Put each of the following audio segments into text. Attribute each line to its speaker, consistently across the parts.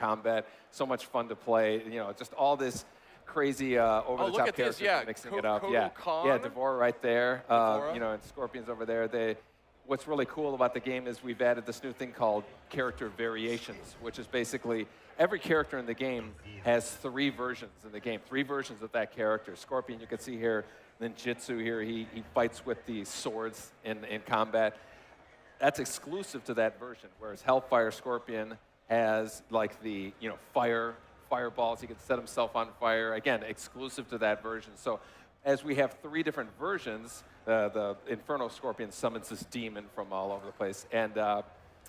Speaker 1: combat. So much fun to play. You know, just all this crazy over-the-top characters mixing it up. Yeah, Devora right there. You know, and Scorpion's over there. What's really cool about the game is we've added this new thing called character variations, which is basically every character in the game has 3 versions in the game, 3 versions of that character. Scorpion, you can see here, Ninjutsu here, he fights with the swords in combat. That's exclusive to that version, whereas Hellfire Scorpion has like the, you know, fireballs, he can set himself on fire. Again, exclusive to that version. So as we have 3 different versions, the Inferno Scorpion summons this demon from all over the place, and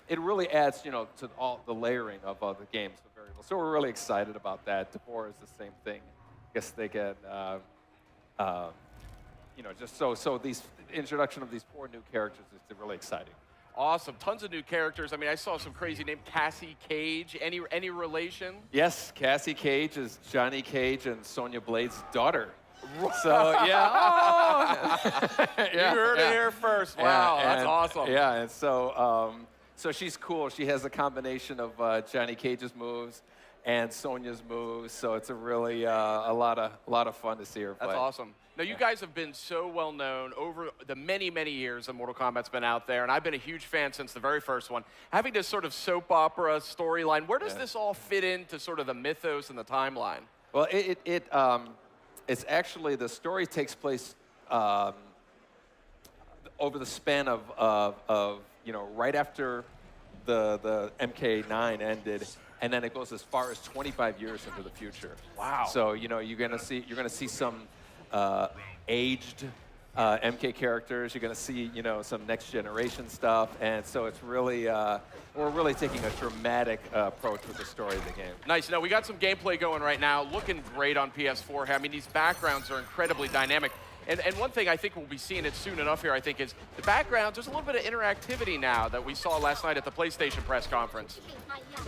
Speaker 1: it really adds, you know, to all the layering of the games, the variables. So we're really excited about that. Devora is the same thing. I guess they get, you know, just so these introduction of these 4 new characters is really exciting.
Speaker 2: Awesome, tons of new characters. I mean, I saw some crazy name, Cassie Cage. Any relation?
Speaker 1: Yes, Cassie Cage is Johnny Cage and Sonya Blade's daughter. So yeah,
Speaker 2: you heard it here first. Wow, that's awesome.
Speaker 1: Yeah, and so so she's cool. She has a combination of Johnny Cage's moves and Sonya's moves. So it's a really a lot of fun to see her play.
Speaker 2: That's awesome. Now, you guys have been so well known over the many, many years that Mortal Kombat's been out there, and I've been a huge fan since the very first one. Having this sort of soap opera storyline, where does this all fit into sort of the mythos and the timeline?
Speaker 1: Well, it's actually, the story takes place over the span of you know, right after the MK9 ended, and then it goes as far as 25 years into the future.
Speaker 2: Wow.
Speaker 1: So, you know, you're gonna see some aged MK characters. You're gonna see, you know, some next generation stuff, and so it's really we're really taking a dramatic approach with the story of the game.
Speaker 2: Nice. Now, we got some gameplay going right now, looking great on PS4. I mean, these backgrounds are incredibly dynamic. And one thing I think we'll be seeing it soon enough here, I think, is the backgrounds. There's a little bit of interactivity now that we saw last night at the PlayStation press conference.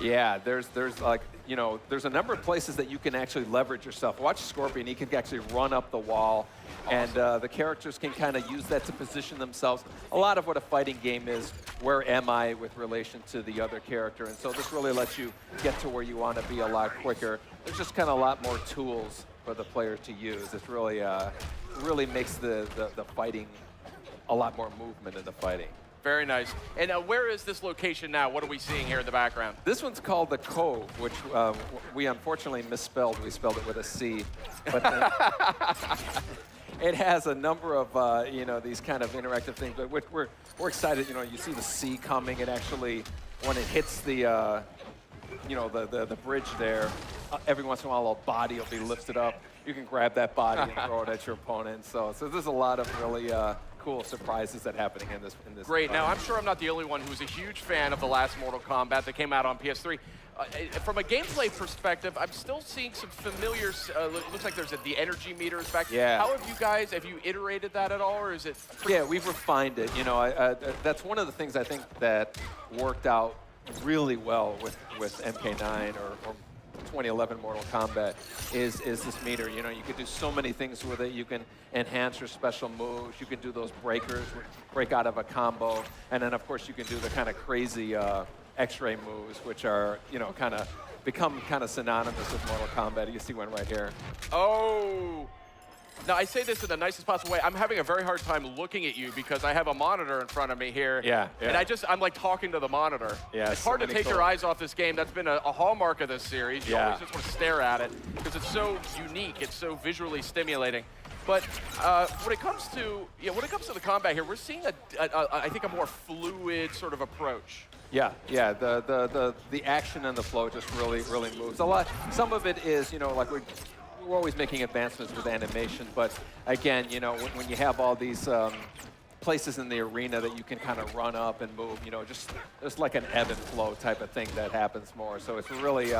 Speaker 1: Yeah, there's like, you know, there's a number of places that you can actually leverage yourself. Watch Scorpion, he can actually run up the wall, and the characters can kind of use that to position themselves. A lot of what a fighting game is, where am I with relation to the other character, and so this really lets you get to where you want to be a lot quicker. There's just kind of a lot more tools for the player to use. It's really, really makes the fighting a lot more movement in the fighting.
Speaker 2: Very nice. And where is this location now? What are we seeing here in the background?
Speaker 1: This one's called the Cove, which we unfortunately misspelled. We spelled it with a C. But it has a number of you know, these kind of interactive things. But we're excited. You know, you see the sea coming. It actually, when it hits the you know, the bridge there, every once in a while a body will be lifted up. You can grab that body and throw it at your opponent. So there's a lot of really cool surprises that are happening in this.
Speaker 2: Great. Now, I'm sure I'm not the only one who's a huge fan of the last Mortal Kombat that came out on PS3. From a gameplay perspective, I'm still seeing some familiar, looks like there's the energy meters back.
Speaker 1: Yeah.
Speaker 2: How have you iterated that at all, or is it?
Speaker 1: Yeah, we've refined it. You know, that's one of the things I think that worked out really well with MK9 or 2011 Mortal Kombat is this meter. You know, you can do so many things with it. You can enhance your special moves. You can do those breakers, break out of a combo. And then, of course, you can do the kind of crazy X-ray moves, which are, you know, kind of become kind of synonymous with Mortal Kombat. You see one right here.
Speaker 2: Oh. Now, I say this in the nicest possible way. I'm having a very hard time looking at you because I have a monitor in front of me here.
Speaker 1: Yeah.
Speaker 2: And I'm like talking to the monitor.
Speaker 1: Yeah,
Speaker 2: it's hard to take your eyes off this game. That's been a hallmark of this series. You always just want to stare at it because it's so unique. It's so visually stimulating. But when it comes to the combat here, we're seeing I think a more fluid sort of approach.
Speaker 1: Yeah, yeah. The action and the flow just really moves a lot. Some of it is, you know, like we're always making advancements with animation, but again, you know, when you have all these places in the arena that you can kind of run up and move, you know, just like an ebb and flow type of thing that happens more. So it's really,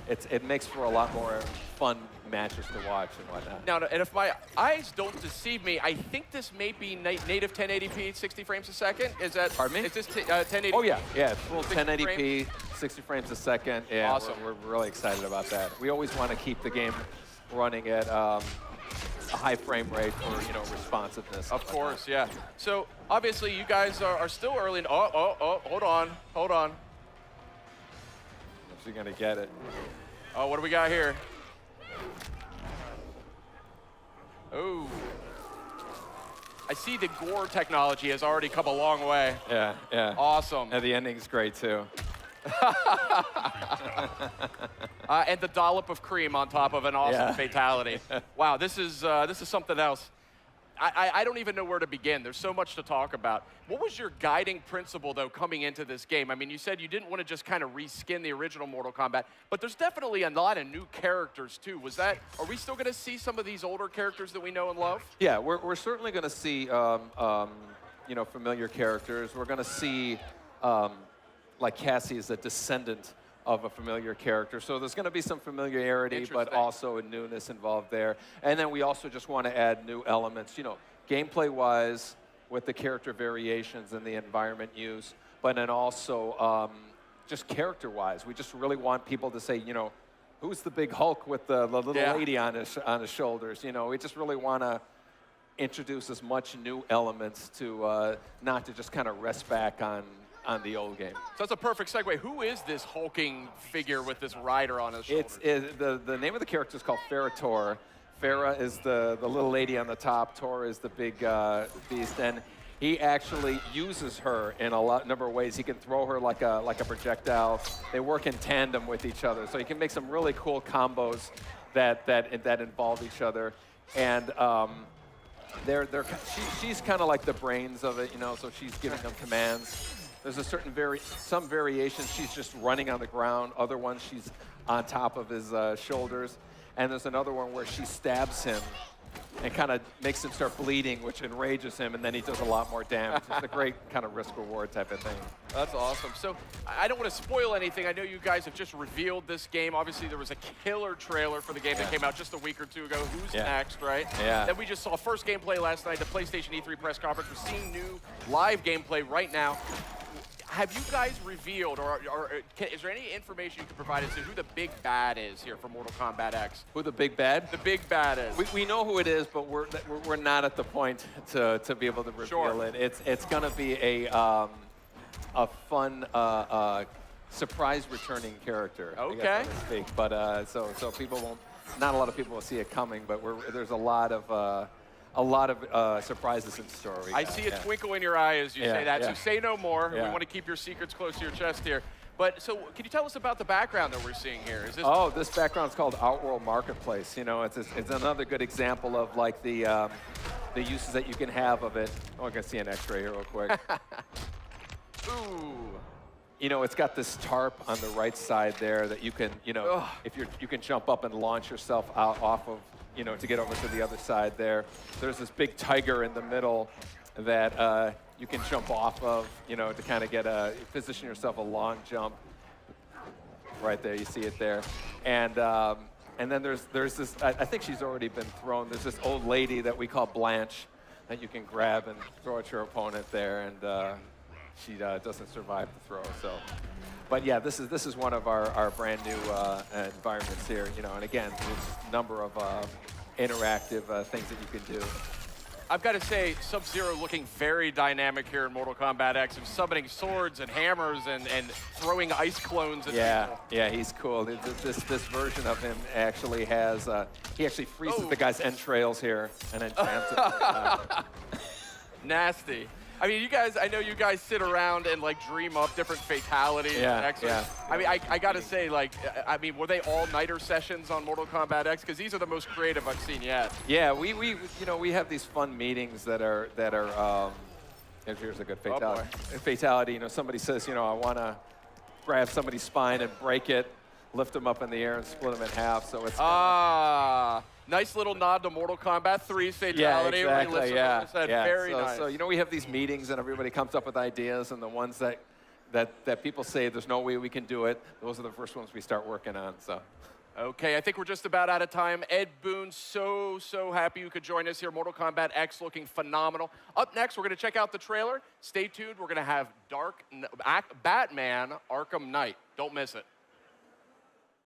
Speaker 1: it makes for a lot more fun matches to watch and whatnot.
Speaker 2: Now, and if my eyes don't deceive me, I think this may be native 1080p, 60 frames a second. Is that?
Speaker 1: Pardon me?
Speaker 2: Is this 1080p?
Speaker 1: Oh yeah, yeah, full 1080p, 60 frames a second. Yeah,
Speaker 2: awesome.
Speaker 1: We're really excited about that. We always want to keep the game running at a high frame rate for, you know, responsiveness.
Speaker 2: Of course, yeah. So obviously you guys are still early. Hold on.
Speaker 1: you're going to get it.
Speaker 2: Oh, what do we got here? Oh. I see the gore technology has already come a long way.
Speaker 1: Yeah, yeah.
Speaker 2: Awesome.
Speaker 1: And the ending's great, too.
Speaker 2: And the dollop of cream on top of an awesome fatality. Wow, this is something else. I don't even know where to begin. There's so much to talk about. What was your guiding principle, though, coming into this game? I mean, you said you didn't want to just kind of reskin the original Mortal Kombat, but there's definitely a lot of new characters, too. Are we still going to see some of these older characters that we know and love?
Speaker 1: Yeah, we're certainly going to see, you know, familiar characters. We're going to see, like Cassie is a descendant of a familiar character. So there's going to be some familiarity, but also a newness involved there. And then we also just want to add new elements, you know, gameplay-wise with the character variations and the environment use, but then also just character-wise. We just really want people to say, you know, who's the big Hulk with the little lady on his shoulders? You know, we just really want to introduce as much new elements to not to just kind of rest back on the old game.
Speaker 2: So that's a perfect segue. Who is this hulking figure with this rider on his shoulders?
Speaker 1: The name of the character is called Farah. Farah is the little lady on the top. Tor is the big beast, and he actually uses her in a number of ways. He can throw her like a projectile. They work in tandem with each other, so you can make some really cool combos that involve each other. And she's kind of like the brains of it, you know. So she's giving them commands. There's a certain some variations she's just running on the ground. Other ones she's on top of his shoulders. And there's another one where she stabs him and kind of makes him start bleeding, which enrages him, and then he does a lot more damage. It's a great kind of risk-reward type of thing.
Speaker 2: That's awesome. So I don't want to spoil anything. I know you guys have just revealed this game. Obviously, there was a killer trailer for the game that came out just a week or two ago. Who's next, right?
Speaker 1: Yeah.
Speaker 2: Then we just saw first gameplay last night, the PlayStation E3 press conference. We're seeing new live gameplay right now. Have you guys revealed, or is there any information you can provide as to who the big bad is here for Mortal Kombat X?
Speaker 1: Who the big bad?
Speaker 2: The big bad is.
Speaker 1: We know who it is, but we're not at the point to be able to reveal it. It's going to be a fun surprise returning character.
Speaker 2: Okay.
Speaker 1: I guess, so to speak. But so people won't. Not a lot of people will see it coming, but there's a lot of surprises in store.
Speaker 2: I see a twinkle in your eye as you say that, so say no more. We want to keep your secrets close to your chest here. But so can you tell us about the background that we're seeing here? Is this
Speaker 1: this background's called Outworld Marketplace. You know, it's another good example of like the uses that you can have of it. Oh, I can see an X-ray here real quick.
Speaker 2: Ooh.
Speaker 1: You know, it's got this tarp on the right side there that you can, you know, you can jump up and launch yourself out off of, you know, to get over to the other side there. There's this big tiger in the middle that you can jump off of, you know, to kind of position yourself a long jump. Right there, you see it there. And then there's this, I think she's already been thrown. There's this old lady that we call Blanche that you can grab and throw at your opponent there, and she doesn't survive the throw. So, but yeah, this is one of our brand new environments here, you know. And again, there's a number of interactive things that you can do.
Speaker 2: I've got to say, Sub-Zero looking very dynamic here in Mortal Kombat X, and summoning swords and hammers and throwing ice clones at people.
Speaker 1: Yeah, he's cool. This version of him actually has, he actually freezes the guy's entrails here and then jams it.
Speaker 2: Nasty. I mean, you guys, I know you guys sit around and like dream up different fatalities and Xrays. I mean, I gotta say, like, I mean, were they all-nighter sessions on Mortal Kombat X? Because these are the most creative I've seen yet.
Speaker 1: Yeah, we have these fun meetings that are here's a good fatality. Fatality, you know, somebody says, you know, I want to grab somebody's spine and break it, lift them up in the air and split them in half. So it's
Speaker 2: nice little nod to Mortal Kombat 3's fatality.
Speaker 1: Yeah, exactly.
Speaker 2: Very nice.
Speaker 1: So, you know, we have these meetings and everybody comes up with ideas, and the ones that people say there's no way we can do it, those are the first ones we start working on. So.
Speaker 2: Okay, I think we're just about out of time. Ed Boon, so happy you could join us here. Mortal Kombat X looking phenomenal. Up next, we're going to check out the trailer. Stay tuned. We're going to have Batman Arkham Knight. Don't miss it.